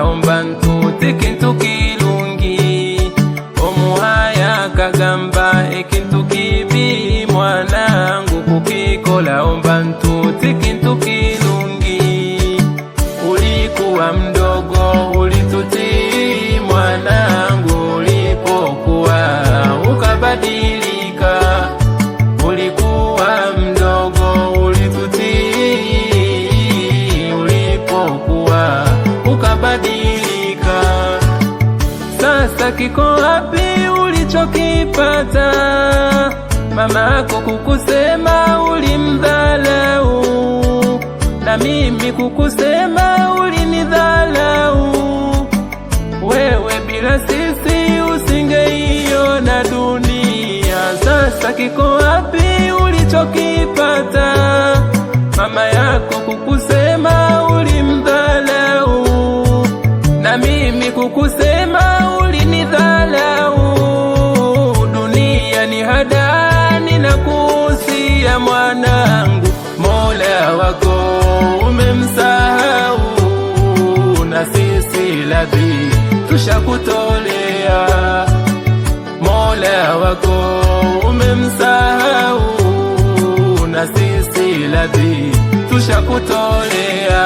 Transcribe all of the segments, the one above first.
omba ntuti kintu kilungi omuhaya kagamba ekintu kibi mwanangu kukikola omba ntuti kintu kilungi ulikuwa mdogo ulitutii mwanangu ulipokuwa ukabadilika ulikuwa mdogo ulitutii ulipokuwa ukabadilika sasa kiko wapi ulichokipata mamako kukusema ulimdhalau na mimi kukusema ulinidhalau wewe bila sisi usingeiona dunia sasa kiko wapi ulichokipata mama yako kukusema ulimdhalau na mimi kukusema ulinidhalau dunia ni hadani na kuhusia mwanangu Mola wako umemsahau na sisi ladhi tushakutolea Mola wako umemsahau na sisi ladhi tushakutolea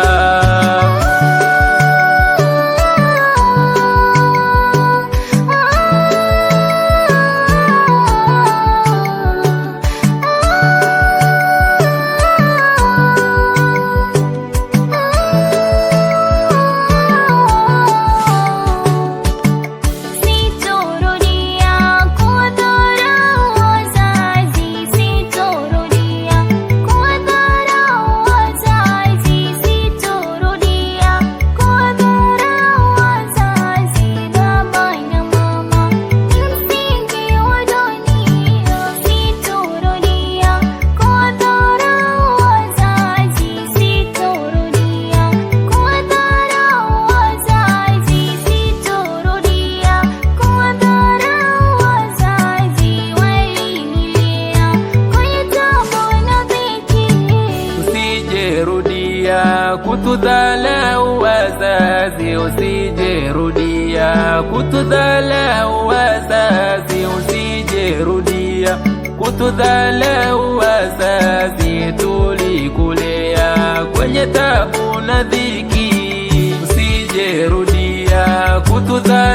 kutudhalau wazazi usijerudia kutudhalau wazazi usijerudia kutudhalau wazazi tulikulea kwenye tabu na dhiki usijerudia kutudhalau